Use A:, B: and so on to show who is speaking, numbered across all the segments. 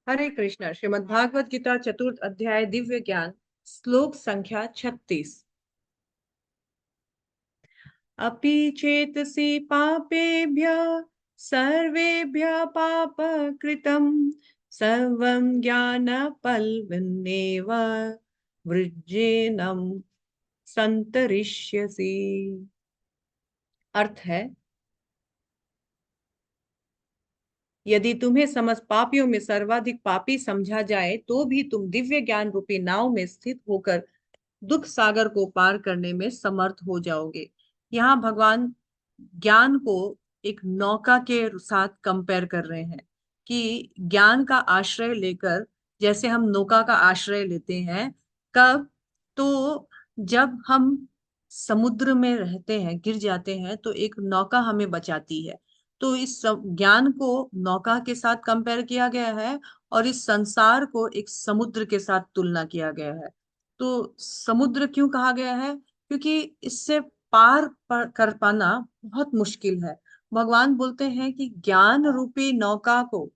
A: हरे कृष्ण। श्रीमद् भागवत गीता चतुर्थ अध्याय दिव्य ज्ञान श्लोक संख्या 36। अपि चेतसि पापेभ्यः सर्वेभ्यः पापकृतं सर्वं ज्ञानफलविन्नेव वृज्येनं संतरिष्यसि। अर्थ है, यदि तुम्हें समस्त पापियों में सर्वाधिक पापी समझा जाए तो भी तुम दिव्य ज्ञान रूपी नाव में स्थित होकर दुख सागर को पार करने में समर्थ हो जाओगे। यहाँ भगवान ज्ञान को एक नौका के साथ कंपेयर कर रहे हैं कि ज्ञान का आश्रय लेकर, जैसे हम नौका का आश्रय लेते हैं कब, तो जब हम समुद्र में रहते हैं, गिर जाते हैं, तो एक नौका हमें बचाती है। तो इस ज्ञान को नौका के साथ कंपेयर किया गया है और इस संसार को एक समुद्र के साथ तुलना किया गया है। तो समुद्र क्यों कहा गया है? क्योंकि इससे कर पाना बहुत मुश्किल है। भगवान बोलते हैं कि ज्ञान रूपी नौका को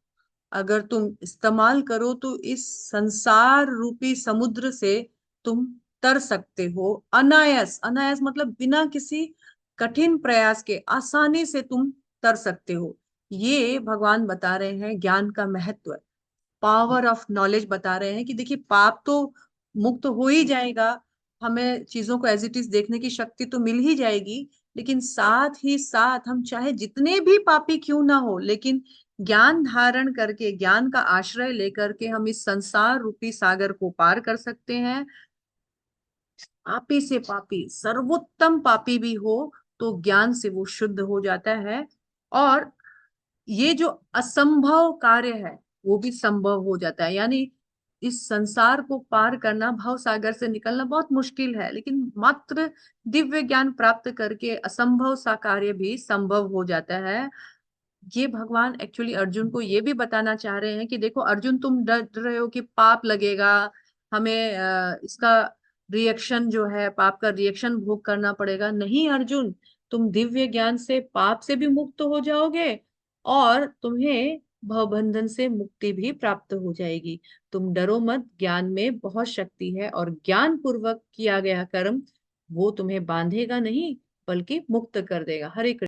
A: अगर तुम इस्तेमाल करो तो इस संसार रूपी समुद्र से तुम तर सकते हो। अनायास, अनायास मतलब बिना किसी कठिन प्रयास के आसानी से तुम तर सकते हो। ये भगवान बता रहे हैं ज्ञान का महत्व, पावर ऑफ नॉलेज बता रहे हैं कि देखिए, पाप तो मुक्त हो ही जाएगा, हमें चीजों को एज इट इज देखने की शक्ति तो मिल ही जाएगी, लेकिन साथ ही साथ हम चाहे जितने भी पापी क्यों ना हो, लेकिन ज्ञान धारण करके, ज्ञान का आश्रय लेकर के हम इस संसार रूपी सागर को पार कर सकते हैं। पापी से पापी, सर्वोत्तम पापी भी हो तो ज्ञान से वो शुद्ध हो जाता है, और ये जो असंभव कार्य है वो भी संभव हो जाता है। यानी इस संसार को पार करना, भव सागर से निकलना बहुत मुश्किल है, लेकिन मात्र दिव्य ज्ञान प्राप्त करके असंभव सा कार्य भी संभव हो जाता है। ये भगवान एक्चुअली अर्जुन को ये भी बताना चाह रहे हैं कि देखो अर्जुन, तुम डर रहे हो कि पाप लगेगा, हमें इसका रिएक्शन जो है, पाप का रिएक्शन भोग करना पड़ेगा। नहीं अर्जुन, तुम दिव्य ज्ञान से पाप से भी मुक्त हो जाओगे और तुम्हें भवबंधन से मुक्ति भी प्राप्त हो जाएगी। तुम डरो मत, ज्ञान में बहुत शक्ति है और ज्ञान पूर्वक किया गया कर्म वो तुम्हें बांधेगा नहीं, बल्कि मुक्त कर देगा। हरे कृष्ण।